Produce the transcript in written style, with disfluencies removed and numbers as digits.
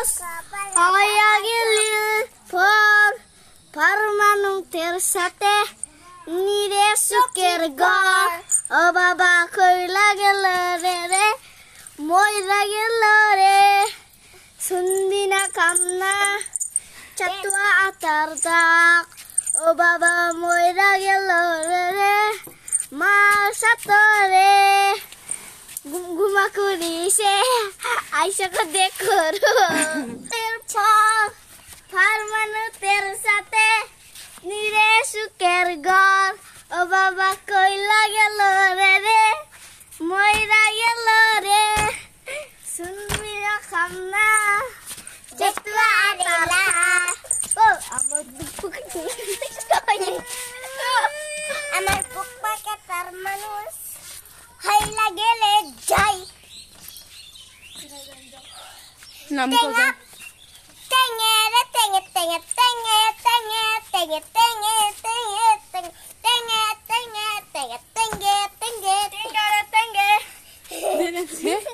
Kaya gilil por parmanung tersate nire suker gar o baba koi lage lore moi lage lore sundina kamna chatwa atar dak o baba moi lage lore ma satore ঘুমাকুড়ি সে আইসাকে দেখো এরপর ফারমানুতের সাথে নিরে সুখের ঘর ও বাবা কইলা গেল রে মইরা গেল রে শুনবি খামনা চেতুয়া আটালা ও আমার আমার বুক পাকে তার মানুষ হাইলা গেলে যাই নাম তেঙে তেঙে রে তেঙে তেঙে তেঙে তেঙে তেঙে তেঙে তেঙে তেঙে তেঙে তেঙে তেঙে তেঙে তেঙে তেঙে